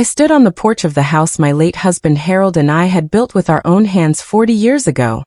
I stood on the porch of the house my late husband Harold and I had built with our own hands 40 years ago,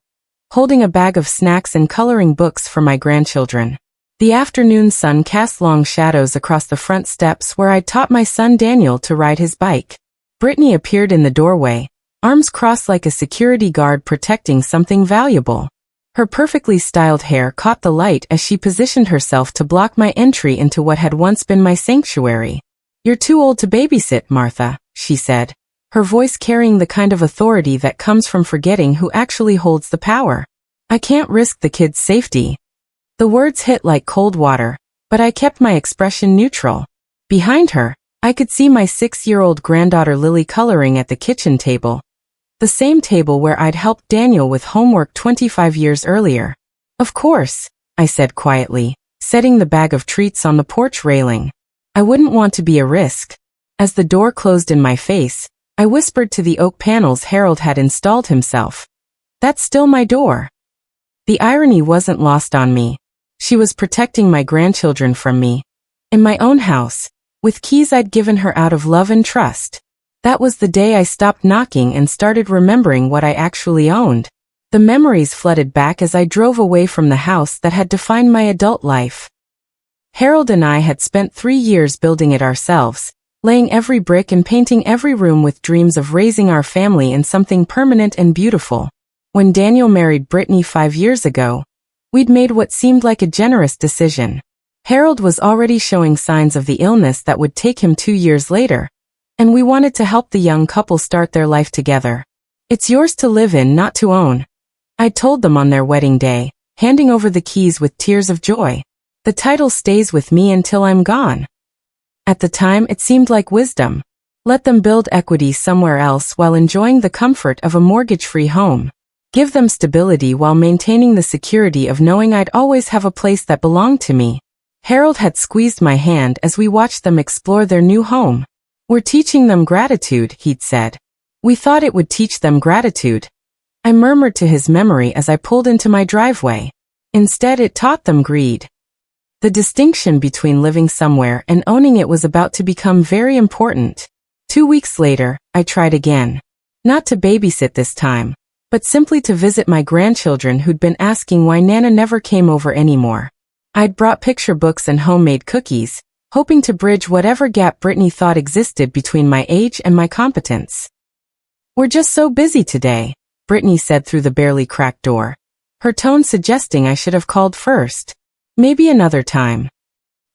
holding a bag of snacks and coloring books for my grandchildren. The afternoon sun cast long shadows across the front steps where I'd taught my son Daniel to ride his bike. Brittany appeared in the doorway, arms crossed like a security guard protecting something valuable. Her perfectly styled hair caught the light as she positioned herself to block my entry into what had once been my sanctuary. "You're too old to babysit, Martha," she said, her voice carrying the kind of authority that comes from forgetting who actually holds the power. "I can't risk the kids' safety." The words hit like cold water, but I kept my expression neutral. Behind her, I could see my 6-year-old granddaughter Lily coloring at the kitchen table, the same table where I'd helped Daniel with homework 25 years earlier. "Of course," I said quietly, setting the bag of treats on the porch railing. I wouldn't want to be a risk. As the door closed in my face, I whispered to the oak panels Harold had installed himself. "That's still my door." The irony wasn't lost on me. She was protecting my grandchildren from me. In my own house, with keys I'd given her out of love and trust. That was the day I stopped knocking and started remembering what I actually owned. The memories flooded back as I drove away from the house that had defined my adult life. Harold and I had spent 3 years building it ourselves, laying every brick and painting every room with dreams of raising our family in something permanent and beautiful. When Daniel married Brittany 5 years ago, we'd made what seemed like a generous decision. Harold was already showing signs of the illness that would take him 2 years later, and we wanted to help the young couple start their life together. "It's yours to live in, not to own," I told them on their wedding day, handing over the keys with tears of joy. "The title stays with me until I'm gone." At the time, it seemed like wisdom. Let them build equity somewhere else while enjoying the comfort of a mortgage-free home. Give them stability while maintaining the security of knowing I'd always have a place that belonged to me. Harold had squeezed my hand as we watched them explore their new home. "We're teaching them gratitude," he'd said. "We thought it would teach them gratitude," I murmured to his memory as I pulled into my driveway. "Instead, it taught them greed." The distinction between living somewhere and owning it was about to become very important. 2 weeks later, I tried again. Not to babysit this time, but simply to visit my grandchildren who'd been asking why Nana never came over anymore. I'd brought picture books and homemade cookies, hoping to bridge whatever gap Brittany thought existed between my age and my competence. "We're just so busy today," Brittany said through the barely cracked door, her tone suggesting I should have called first. "Maybe another time."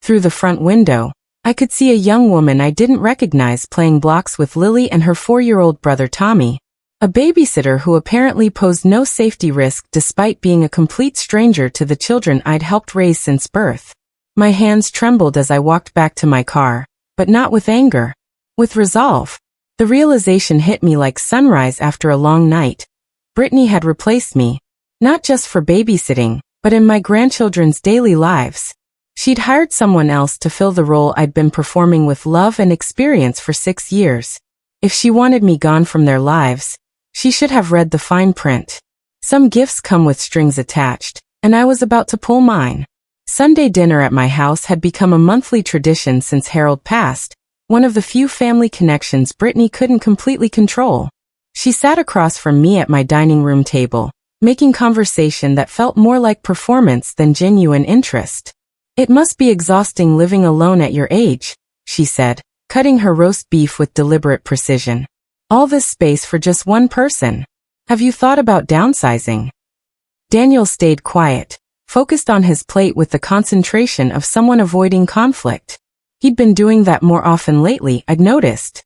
Through the front window, I could see a young woman I didn't recognize playing blocks with Lily and her 4-year-old brother Tommy, a babysitter who apparently posed no safety risk despite being a complete stranger to the children I'd helped raise since birth. My hands trembled as I walked back to my car, but not with anger. With resolve. The realization hit me like sunrise after a long night. Brittany had replaced me, not just for babysitting, but in my grandchildren's daily lives. She'd hired someone else to fill the role I'd been performing with love and experience for 6 years. If she wanted me gone from their lives, she should have read the fine print. Some gifts come with strings attached, and I was about to pull mine. Sunday dinner at my house had become a monthly tradition since Harold passed, one of the few family connections Brittany couldn't completely control. She sat across from me at my dining room table, making conversation that felt more like performance than genuine interest. "It must be exhausting living alone at your age," she said, cutting her roast beef with deliberate precision. "All this space for just one person. Have you thought about downsizing?" Daniel stayed quiet, focused on his plate with the concentration of someone avoiding conflict. He'd been doing that more often lately, I'd noticed.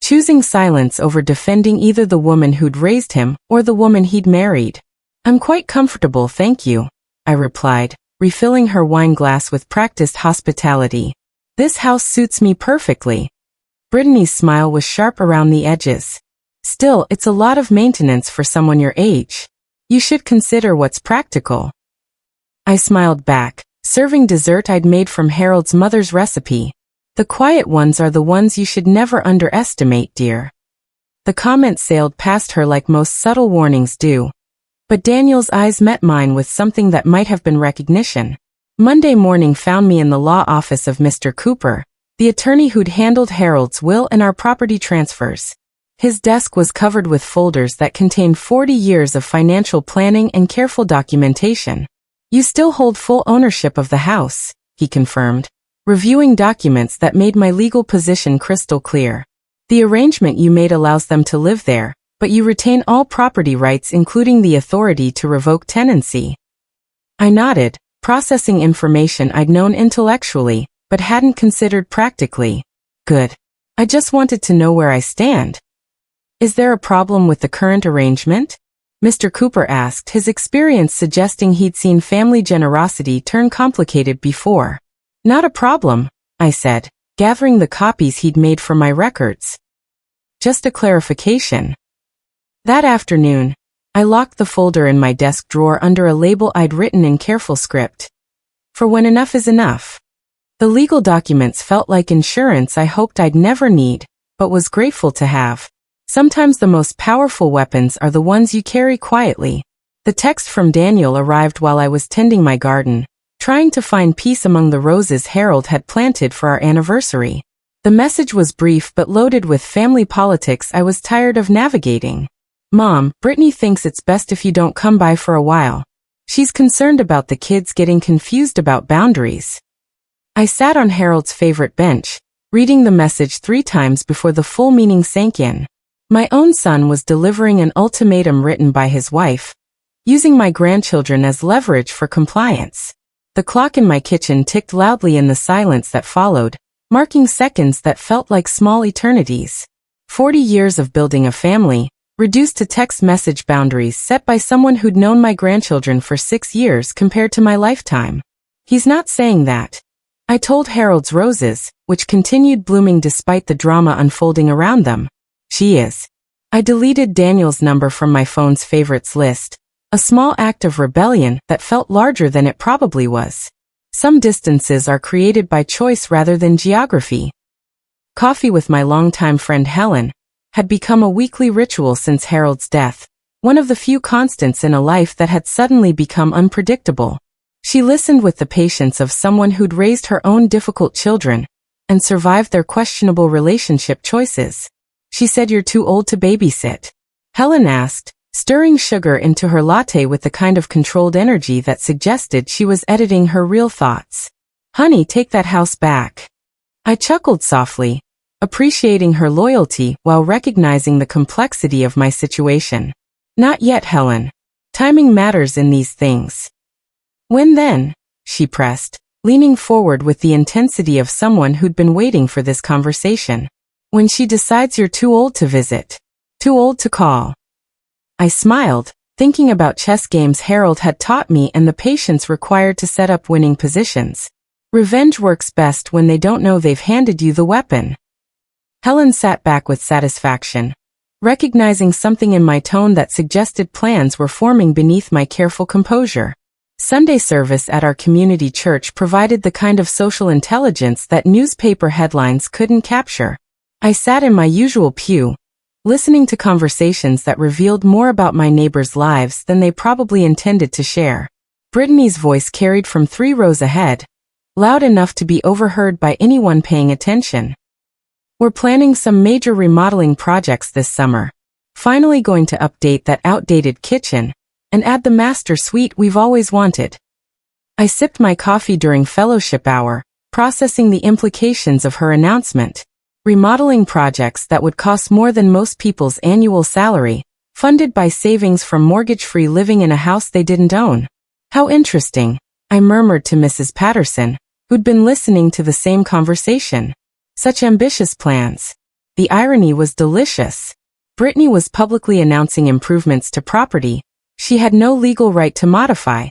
Choosing silence over defending either the woman who'd raised him or the woman he'd married. "I'm quite comfortable, thank you," I replied, refilling her wine glass with practiced hospitality. "This house suits me perfectly." Brittany's smile was sharp around the edges. "Still, it's a lot of maintenance for someone your age. You should consider what's practical." I smiled back, serving dessert I'd made from Harold's mother's recipe. "The quiet ones are the ones you should never underestimate, dear." The comment sailed past her like most subtle warnings do. But Daniel's eyes met mine with something that might have been recognition. Monday morning found me in the law office of Mr. Cooper, the attorney who'd handled Harold's will and our property transfers. His desk was covered with folders that contained 40 years of financial planning and careful documentation. You still hold full ownership of the house, he confirmed, reviewing documents that made my legal position crystal clear. The arrangement you made allows them to live there, but you retain all property rights including the authority to revoke tenancy. I nodded, processing information I'd known intellectually, but hadn't considered practically. Good. I just wanted to know where I stand. Is there a problem with the current arrangement? Mr. Cooper asked, his experience suggesting he'd seen family generosity turn complicated before. Not a problem, I said, gathering the copies he'd made for my records. Just a clarification. That afternoon, I locked the folder in my desk drawer under a label I'd written in careful script. For when enough is enough. The legal documents felt like insurance I hoped I'd never need, but was grateful to have. Sometimes the most powerful weapons are the ones you carry quietly. The text from Daniel arrived while I was tending my garden, trying to find peace among the roses Harold had planted for our anniversary. The message was brief but loaded with family politics I was tired of navigating. Mom, Brittany thinks it's best if you don't come by for a while. She's concerned about the kids getting confused about boundaries. I sat on Harold's favorite bench, reading the message 3 times before the full meaning sank in. My own son was delivering an ultimatum written by his wife, using my grandchildren as leverage for compliance. The clock in my kitchen ticked loudly in the silence that followed, marking seconds that felt like small eternities. 40 years of building a family, reduced to text message boundaries set by someone who'd known my grandchildren for 6 years compared to my lifetime. He's not saying that. I told Harold's roses, which continued blooming despite the drama unfolding around them. She is. I deleted Daniel's number from my phone's favorites list, a small act of rebellion that felt larger than it probably was. Some distances are created by choice rather than geography. Coffee with my longtime friend Helen had become a weekly ritual since Harold's death, one of the few constants in a life that had suddenly become unpredictable. She listened with the patience of someone who'd raised her own difficult children and survived their questionable relationship choices. She said, "You're too old to babysit?" Helen asked, stirring sugar into her latte with the kind of controlled energy that suggested she was editing her real thoughts. "Honey, take that house back." I chuckled softly, appreciating her loyalty while recognizing the complexity of my situation. "Not yet, Helen. Timing matters in these things." "When then?" she pressed, leaning forward with the intensity of someone who'd been waiting for this conversation. "When she decides you're too old to visit. Too old to call." I smiled, thinking about chess games Harold had taught me and the patience required to set up winning positions. Revenge works best when they don't know they've handed you the weapon. Helen sat back with satisfaction, recognizing something in my tone that suggested plans were forming beneath my careful composure. Sunday service at our community church provided the kind of social intelligence that newspaper headlines couldn't capture. I sat in my usual pew, listening to conversations that revealed more about my neighbors' lives than they probably intended to share. Brittany's voice carried from 3 rows ahead, loud enough to be overheard by anyone paying attention. "We're planning some major remodeling projects this summer. Finally going to update that outdated kitchen and add the master suite we've always wanted." I sipped my coffee during fellowship hour, processing the implications of her announcement. Remodeling projects that would cost more than most people's annual salary, funded by savings from mortgage-free living in a house they didn't own. "How interesting," I murmured to Mrs. Patterson, who'd been listening to the same conversation. "Such ambitious plans." The irony was delicious. Brittany was publicly announcing improvements to property she had no legal right to modify,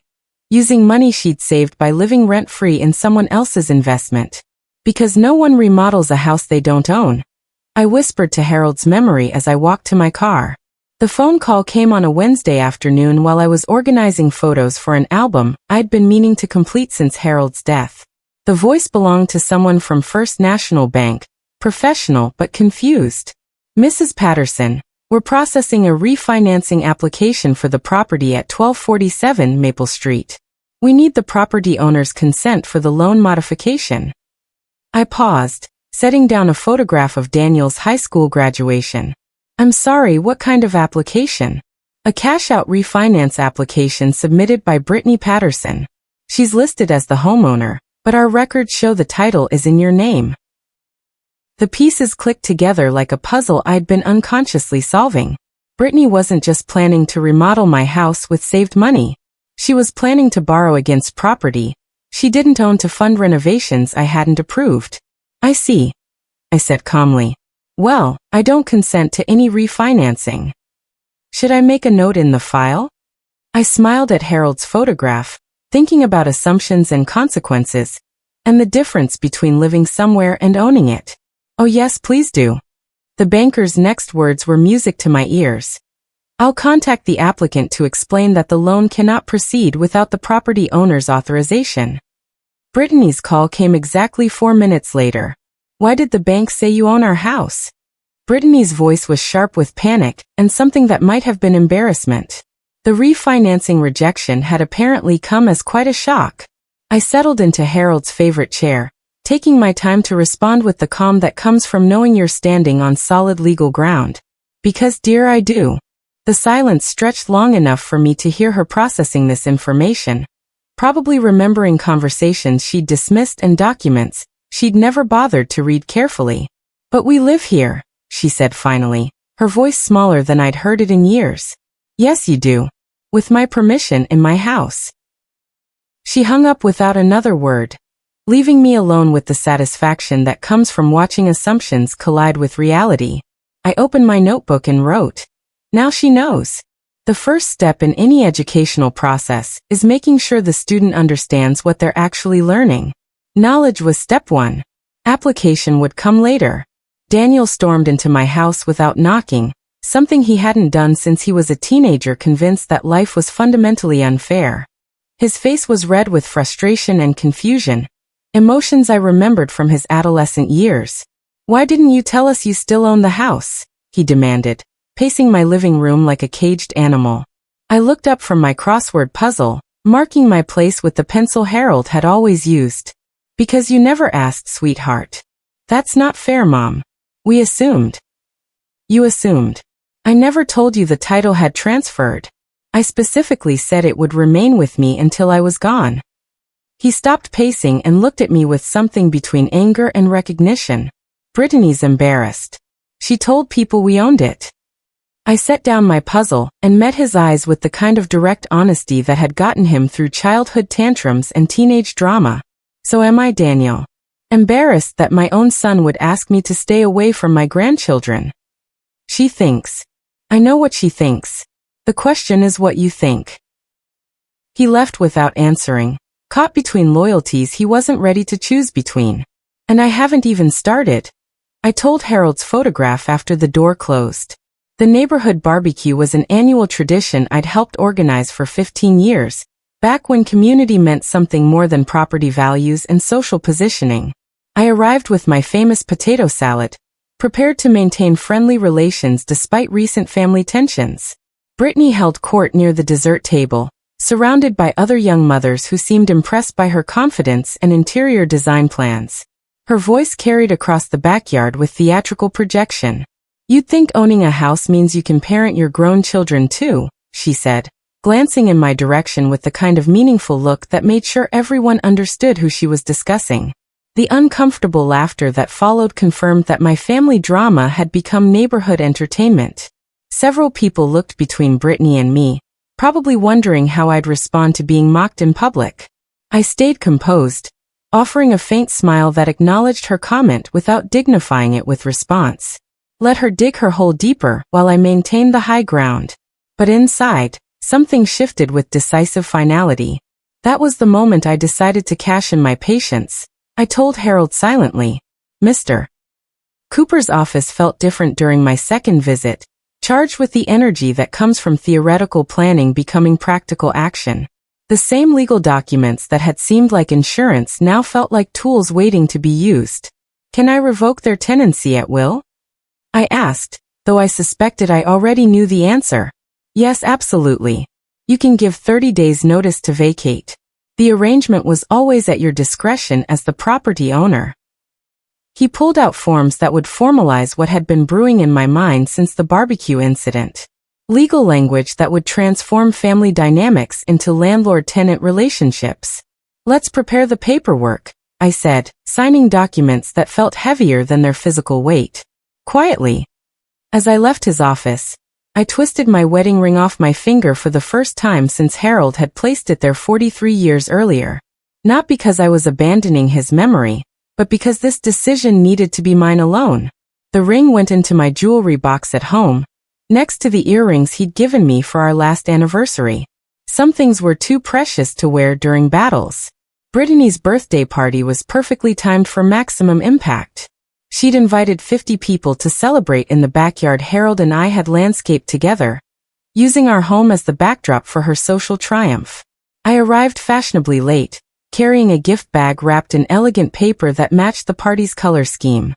using money she'd saved by living rent-free in someone else's investment. Because no one remodels a house they don't own, I whispered to Harold's memory as I walked to my car. The phone call came on a Wednesday afternoon while I was organizing photos for an album I'd been meaning to complete since Harold's death. The voice belonged to someone from First National Bank, professional but confused. "Mrs. Patterson, we're processing a refinancing application for the property at 1247 Maple Street. We need the property owner's consent for the loan modification." I paused, setting down a photograph of Daniel's high school graduation. I'm sorry, what kind of application? A cash-out refinance application submitted by Brittany Patterson. She's listed as the homeowner, but our records show the title is in your name. The pieces clicked together like a puzzle I'd been unconsciously solving. Brittany wasn't just planning to remodel my house with saved money. She was planning to borrow against property she didn't own to fund renovations I hadn't approved. I see, I said calmly. Well, I don't consent to any refinancing. Should I make a note in the file? I smiled at Harold's photograph, thinking about assumptions and consequences, and the difference between living somewhere and owning it. Oh yes, please do. The banker's next words were music to my ears. I'll contact the applicant to explain that the loan cannot proceed without the property owner's authorization. Brittany's call came exactly 4 minutes later. Why did the bank say you own our house? Brittany's voice was sharp with panic and something that might have been embarrassment. The refinancing rejection had apparently come as quite a shock. I settled into Harold's favorite chair, taking my time to respond with the calm that comes from knowing you're standing on solid legal ground. Because, dear, I do. The silence stretched long enough for me to hear her processing this information, probably remembering conversations she'd dismissed and documents she'd never bothered to read carefully. But we live here, she said finally, her voice smaller than I'd heard it in years. Yes, you do. With my permission in my house. She hung up without another word, leaving me alone with the satisfaction that comes from watching assumptions collide with reality. I opened my notebook and wrote, now she knows. The first step in any educational process is making sure the student understands what they're actually learning. Knowledge was step 1. Application would come later. Daniel stormed into my house without knocking, something he hadn't done since he was a teenager, convinced that life was fundamentally unfair. His face was red with frustration and confusion, emotions I remembered from his adolescent years. Why didn't you tell us you still own the house? He demanded, pacing my living room like a caged animal. I looked up from my crossword puzzle, marking my place with the pencil Harold had always used. Because you never asked, sweetheart. That's not fair, Mom. We assumed. You assumed. I never told you the title had transferred. I specifically said it would remain with me until I was gone. He stopped pacing and looked at me with something between anger and recognition. Brittany's embarrassed. She told people we owned it. I set down my puzzle and met his eyes with the kind of direct honesty that had gotten him through childhood tantrums and teenage drama. So am I, Daniel. Embarrassed that my own son would ask me to stay away from my grandchildren. She thinks. I know what she thinks. The question is what you think. He left without answering, caught between loyalties he wasn't ready to choose between. And I haven't even started. I told Harold's photograph after the door closed. The neighborhood barbecue was an annual tradition I'd helped organize for 15 years, back when community meant something more than property values and social positioning. I arrived with my famous potato salad, prepared to maintain friendly relations despite recent family tensions. Brittany held court near the dessert table, surrounded by other young mothers who seemed impressed by her confidence and interior design plans. Her voice carried across the backyard with theatrical projection. You'd think owning a house means you can parent your grown children too, she said, glancing in my direction with the kind of meaningful look that made sure everyone understood who she was discussing. The uncomfortable laughter that followed confirmed that my family drama had become neighborhood entertainment. Several people looked between Brittany and me, probably wondering how I'd respond to being mocked in public. I stayed composed, offering a faint smile that acknowledged her comment without dignifying it with response. Let her dig her hole deeper while I maintained the high ground. But inside, something shifted with decisive finality. That was the moment I decided to cash in my patience. I told Harold silently. Mr. Cooper's office felt different during my second visit, charged with the energy that comes from theoretical planning becoming practical action. The same legal documents that had seemed like insurance now felt like tools waiting to be used. Can I revoke their tenancy at will? I asked, though I suspected I already knew the answer. Yes, absolutely. You can give 30 days notice to vacate. The arrangement was always at your discretion as the property owner. He pulled out forms that would formalize what had been brewing in my mind since the barbecue incident. Legal language that would transform family dynamics into landlord-tenant relationships. "Let's prepare the paperwork," I said, signing documents that felt heavier than their physical weight. Quietly. As I left his office, I twisted my wedding ring off my finger for the first time since Harold had placed it there 43 years earlier. Not because I was abandoning his memory, but because this decision needed to be mine alone. The ring went into my jewelry box at home, next to the earrings he'd given me for our last anniversary. Some things were too precious to wear during battles. Brittany's birthday party was perfectly timed for maximum impact. She'd invited 50 people to celebrate in the backyard Harold and I had landscaped together, using our home as the backdrop for her social triumph. I arrived fashionably late, carrying a gift bag wrapped in elegant paper that matched the party's color scheme.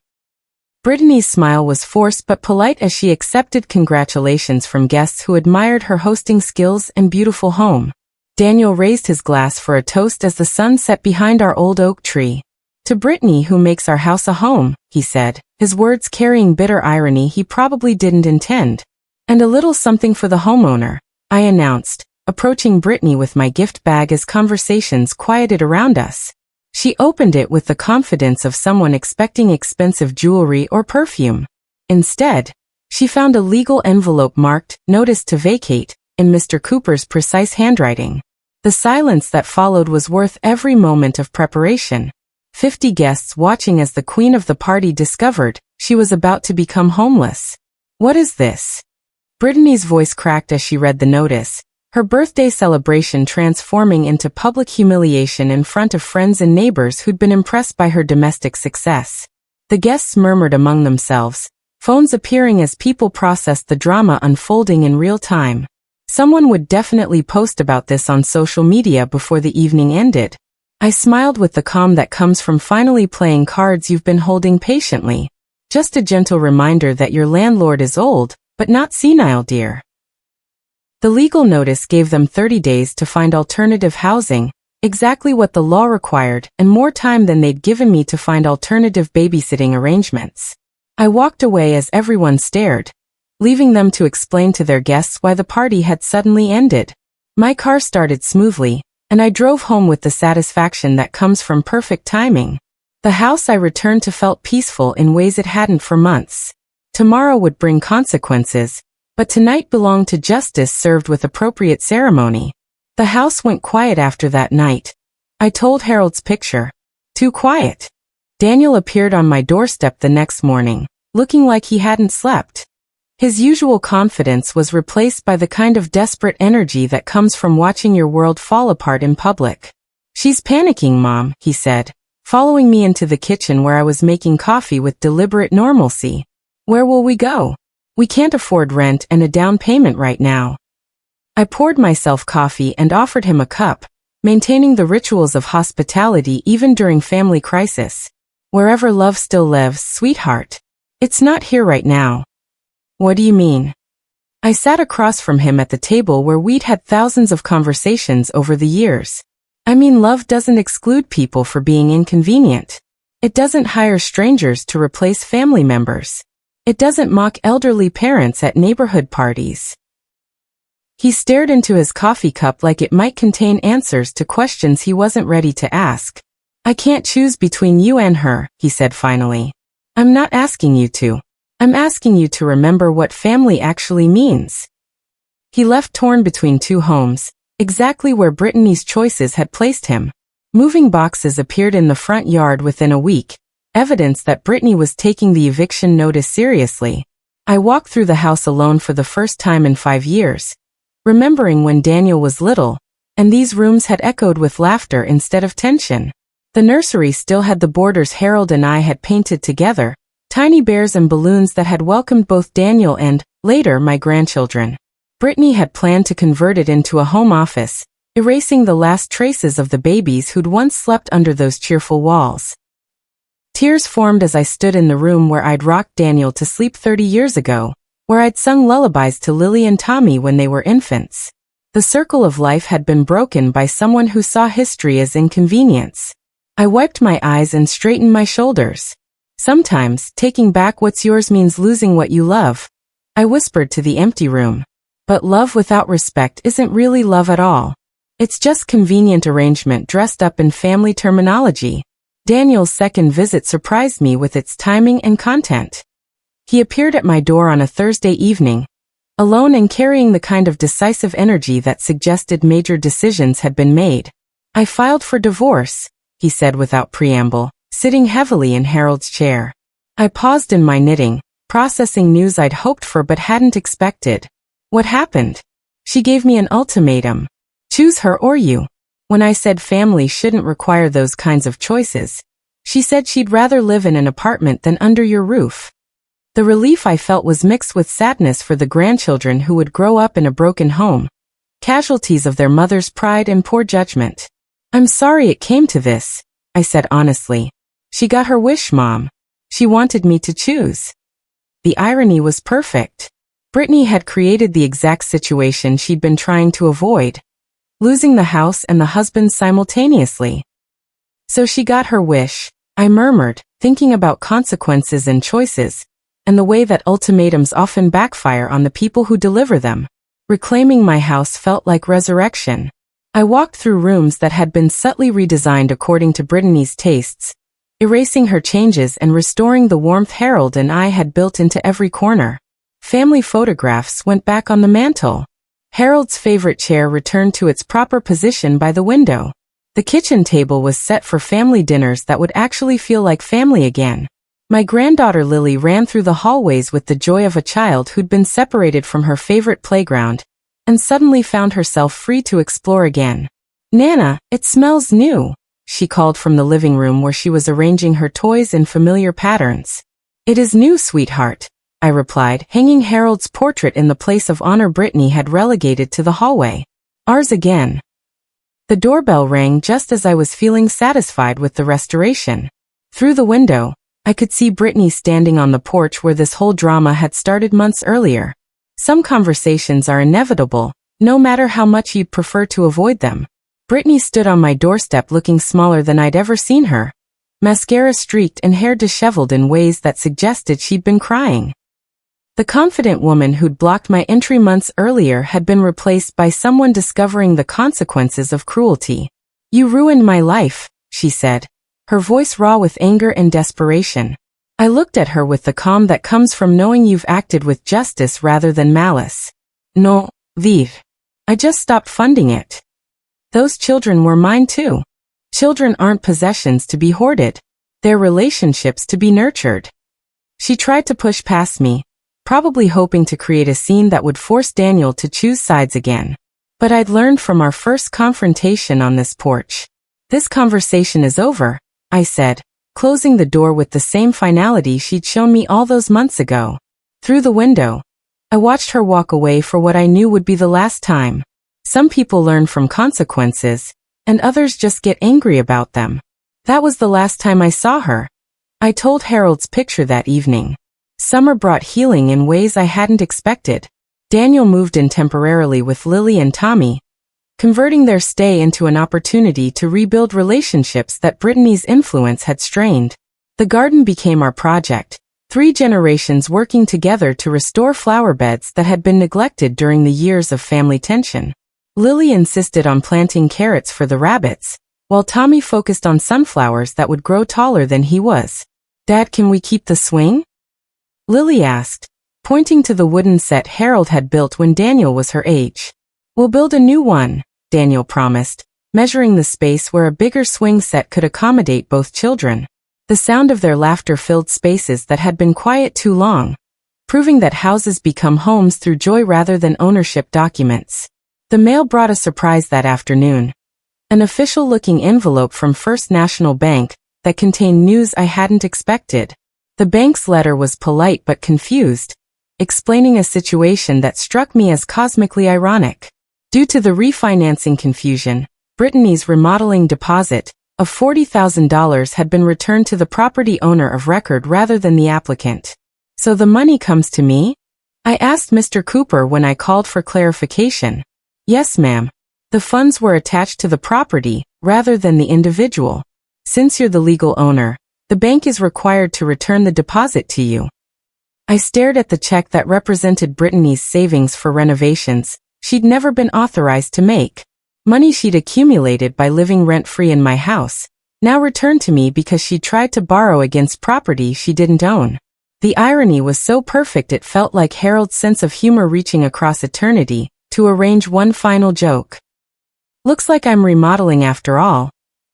Brittany's smile was forced but polite as she accepted congratulations from guests who admired her hosting skills and beautiful home. Daniel raised his glass for a toast as the sun set behind our old oak tree. "To Brittany, who makes our house a home," he said, his words carrying bitter irony he probably didn't intend. "And a little something for the homeowner," I announced, approaching Brittany with my gift bag as conversations quieted around us. She opened it with the confidence of someone expecting expensive jewelry or perfume. Instead, she found a legal envelope marked "Notice to Vacate" in Mr. Cooper's precise handwriting. The silence that followed was worth every moment of preparation. 50 guests watching as the queen of the party discovered she was about to become homeless. "What is this?" Brittany's voice cracked as she read the notice, her birthday celebration transforming into public humiliation in front of friends and neighbors who'd been impressed by her domestic success. The guests murmured among themselves, phones appearing as people processed the drama unfolding in real time. Someone would definitely post about this on social media before the evening ended. I smiled with the calm that comes from finally playing cards you've been holding patiently. "Just a gentle reminder that your landlord is old, but not senile, dear." The legal notice gave them 30 days to find alternative housing, exactly what the law required, and more time than they'd given me to find alternative babysitting arrangements. I walked away as everyone stared, leaving them to explain to their guests why the party had suddenly ended. My car started smoothly, and I drove home with the satisfaction that comes from perfect timing. The house I returned to felt peaceful in ways it hadn't for months. Tomorrow would bring consequences, but tonight belonged to justice served with appropriate ceremony. The house went quiet after that night. I told Harold's picture. Too quiet. Daniel appeared on my doorstep the next morning, looking like he hadn't slept. His usual confidence was replaced by the kind of desperate energy that comes from watching your world fall apart in public. "She's panicking, Mom," he said, following me into the kitchen where I was making coffee with deliberate normalcy. "Where will we go? We can't afford rent and a down payment right now." I poured myself coffee and offered him a cup, maintaining the rituals of hospitality even during family crisis. "Wherever love still lives, sweetheart. It's not here right now." "What do you mean?" I sat across from him at the table where we'd had thousands of conversations over the years. "I mean, love doesn't exclude people for being inconvenient. It doesn't hire strangers to replace family members. It doesn't mock elderly parents at neighborhood parties." He stared into his coffee cup like it might contain answers to questions he wasn't ready to ask. "I can't choose between you and her," he said finally. "I'm not asking you to. I'm asking you to remember what family actually means." He left torn between two homes, exactly where Brittany's choices had placed him. Moving boxes appeared in the front yard within a week, evidence that Brittany was taking the eviction notice seriously. I walked through the house alone for the first time in 5 years, remembering when Daniel was little, and these rooms had echoed with laughter instead of tension. The nursery still had the borders Harold and I had painted together, tiny bears and balloons that had welcomed both Daniel and, later, my grandchildren. Brittany had planned to convert it into a home office, erasing the last traces of the babies who'd once slept under those cheerful walls. Tears formed as I stood in the room where I'd rocked Daniel to sleep 30 years ago, where I'd sung lullabies to Lily and Tommy when they were infants. The circle of life had been broken by someone who saw history as inconvenience. I wiped my eyes and straightened my shoulders. Sometimes, taking back what's yours means losing what you love, I whispered to the empty room. But love without respect isn't really love at all. It's just convenient arrangement dressed up in family terminology. Daniel's second visit surprised me with its timing and content. He appeared at my door on a Thursday evening, alone and carrying the kind of decisive energy that suggested major decisions had been made. I filed for divorce, he said without preamble, sitting heavily in Harold's chair. I paused in my knitting, processing news I'd hoped for but hadn't expected. What happened? She gave me an ultimatum. Choose her or you. When I said family shouldn't require those kinds of choices, she said she'd rather live in an apartment than under your roof. The relief I felt was mixed with sadness for the grandchildren who would grow up in a broken home, casualties of their mother's pride and poor judgment. I'm sorry it came to this, I said honestly. She got her wish, Mom. She wanted me to choose. The irony was perfect. Brittany had created the exact situation she'd been trying to avoid, losing the house and the husband simultaneously. So she got her wish, I murmured, thinking about consequences and choices, and the way that ultimatums often backfire on the people who deliver them. Reclaiming my house felt like resurrection. I walked through rooms that had been subtly redesigned according to Brittany's tastes, erasing her changes and restoring the warmth Harold and I had built into every corner. Family photographs went back on the mantel. Harold's favorite chair returned to its proper position by the window. The kitchen table was set for family dinners that would actually feel like family again. My granddaughter Lily ran through the hallways with the joy of a child who'd been separated from her favorite playground, and suddenly found herself free to explore again. Nana, it smells new, she called from the living room where she was arranging her toys in familiar patterns. It is new, sweetheart, I replied, hanging Harold's portrait in the place of honor Brittany had relegated to the hallway. Ours again. The doorbell rang just as I was feeling satisfied with the restoration. Through the window, I could see Brittany standing on the porch where this whole drama had started months earlier. Some conversations are inevitable, no matter how much you'd prefer to avoid them. Brittany stood on my doorstep looking smaller than I'd ever seen her, mascara streaked and hair disheveled in ways that suggested she'd been crying. The confident woman who'd blocked my entry months earlier had been replaced by someone discovering the consequences of cruelty. You ruined my life, she said, her voice raw with anger and desperation. I looked at her with the calm that comes from knowing you've acted with justice rather than malice. No, Vive. I just stopped funding it. Those children were mine too. Children aren't possessions to be hoarded. They're relationships to be nurtured. She tried to push past me, probably hoping to create a scene that would force Daniel to choose sides again. But I'd learned from our first confrontation on this porch. This conversation is over, I said, closing the door with the same finality she'd shown me all those months ago. Through the window, I watched her walk away for what I knew would be the last time. Some people learn from consequences, and others just get angry about them. That was the last time I saw her. I told Harold's picture that evening. Summer brought healing in ways I hadn't expected. Daniel moved in temporarily with Lily and Tommy, converting their stay into an opportunity to rebuild relationships that Brittany's influence had strained. The garden became our project, 3 generations working together to restore flower beds that had been neglected during the years of family tension. Lily insisted on planting carrots for the rabbits, while Tommy focused on sunflowers that would grow taller than he was. Dad, can we keep the swing? Lily asked, pointing to the wooden set Harold had built when Daniel was her age. We'll build a new one, Daniel promised, measuring the space where a bigger swing set could accommodate both children. The sound of their laughter filled spaces that had been quiet too long, proving that houses become homes through joy rather than ownership documents. The mail brought a surprise that afternoon. An official-looking envelope from First National Bank that contained news I hadn't expected. The bank's letter was polite but confused, explaining a situation that struck me as cosmically ironic. Due to the refinancing confusion, Brittany's remodeling deposit of $40,000 had been returned to the property owner of record rather than the applicant. So the money comes to me? I asked Mr. Cooper when I called for clarification. Yes, ma'am. The funds were attached to the property rather than the individual. Since you're the legal owner, The bank is required to return the deposit to you. I stared at the check that represented Brittany's savings for renovations she'd never been authorized to make. Money she'd accumulated by living rent-free in my house, now returned to me because she tried to borrow against property she didn't own. The irony was so perfect it felt like Harold's sense of humor reaching across eternity to arrange one final joke. "Looks like I'm remodeling after all,"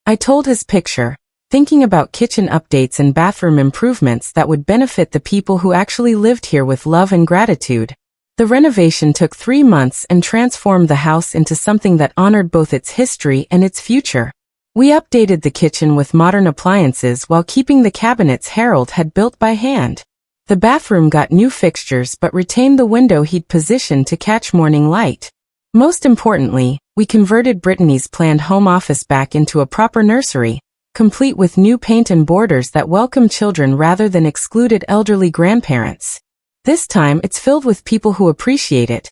I told his picture, thinking about kitchen updates and bathroom improvements that would benefit the people who actually lived here with love and gratitude. The renovation took 3 months and transformed the house into something that honored both its history and its future. We updated the kitchen with modern appliances while keeping the cabinets Harold had built by hand. The bathroom got new fixtures but retained the window he'd positioned to catch morning light. Most importantly, we converted Brittany's planned home office back into a proper nursery, complete with new paint and borders that welcomed children rather than excluded elderly grandparents. This time it's filled with people who appreciate it,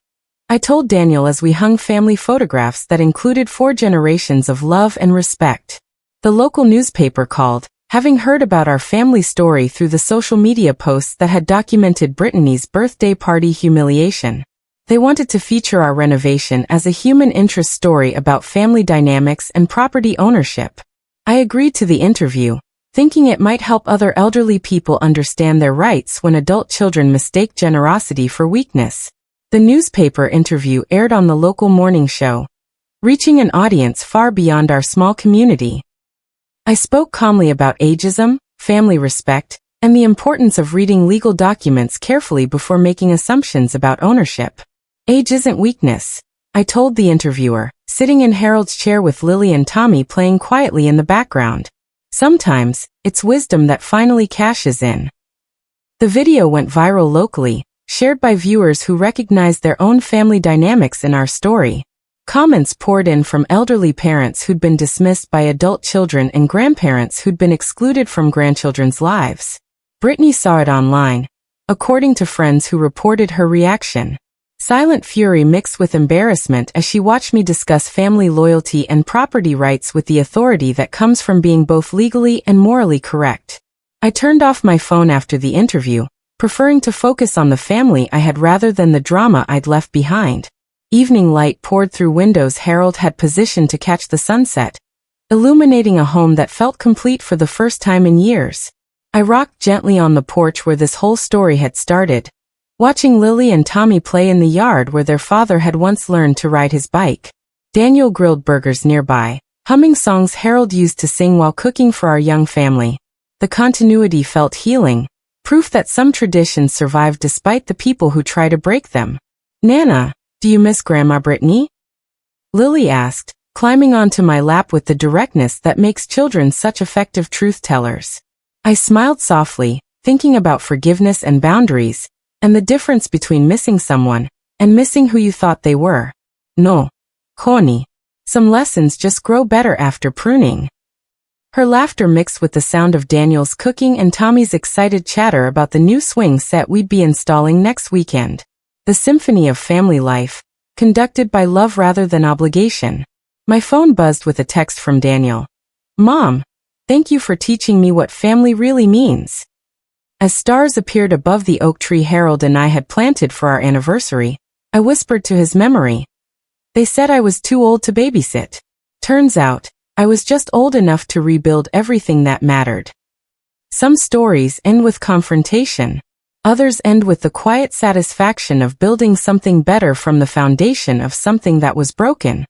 I told Daniel as we hung family photographs that included 4 generations of love and respect. The local newspaper called, having heard about our family story through the social media posts that had documented Brittany's birthday party humiliation. They wanted to feature our renovation as a human interest story about family dynamics and property ownership. I agreed to the interview, thinking it might help other elderly people understand their rights when adult children mistake generosity for weakness. The newspaper interview aired on the local morning show, reaching an audience far beyond our small community. I spoke calmly about ageism, family respect, and the importance of reading legal documents carefully before making assumptions about ownership. Age isn't weakness, I told the interviewer, sitting in Harold's chair with Lily and Tommy playing quietly in the background. Sometimes, it's wisdom that finally cashes in. The video went viral locally, shared by viewers who recognized their own family dynamics in our story. Comments poured in from elderly parents who'd been dismissed by adult children and grandparents who'd been excluded from grandchildren's lives. Brittany saw it online, according to friends who reported her reaction. Silent fury mixed with embarrassment as she watched me discuss family loyalty and property rights with the authority that comes from being both legally and morally correct. I turned off my phone after the interview, preferring to focus on the family I had rather than the drama I'd left behind. Evening light poured through windows Harold had positioned to catch the sunset, illuminating a home that felt complete for the first time in years. I rocked gently on the porch where this whole story had started, watching Lily and Tommy play in the yard where their father had once learned to ride his bike. Daniel grilled burgers nearby, humming songs Harold used to sing while cooking for our young family. The continuity felt healing, proof that some traditions survive despite the people who try to break them. "Nana, do you miss Grandma Brittany?" Lily asked, climbing onto my lap with the directness that makes children such effective truth-tellers. I smiled softly, thinking about forgiveness and boundaries, and the difference between missing someone and missing who you thought they were. "No, Connie. Some lessons just grow better after pruning." Her laughter mixed with the sound of Daniel's cooking and Tommy's excited chatter about the new swing set we'd be installing next weekend. The symphony of family life, conducted by love rather than obligation. My phone buzzed with a text from Daniel. "Mom, thank you for teaching me what family really means." As stars appeared above the oak tree Harold and I had planted for our anniversary, I whispered to his memory. "They said I was too old to babysit. Turns out, I was just old enough to rebuild everything that mattered." Some stories end with confrontation. Others end with the quiet satisfaction of building something better from the foundation of something that was broken.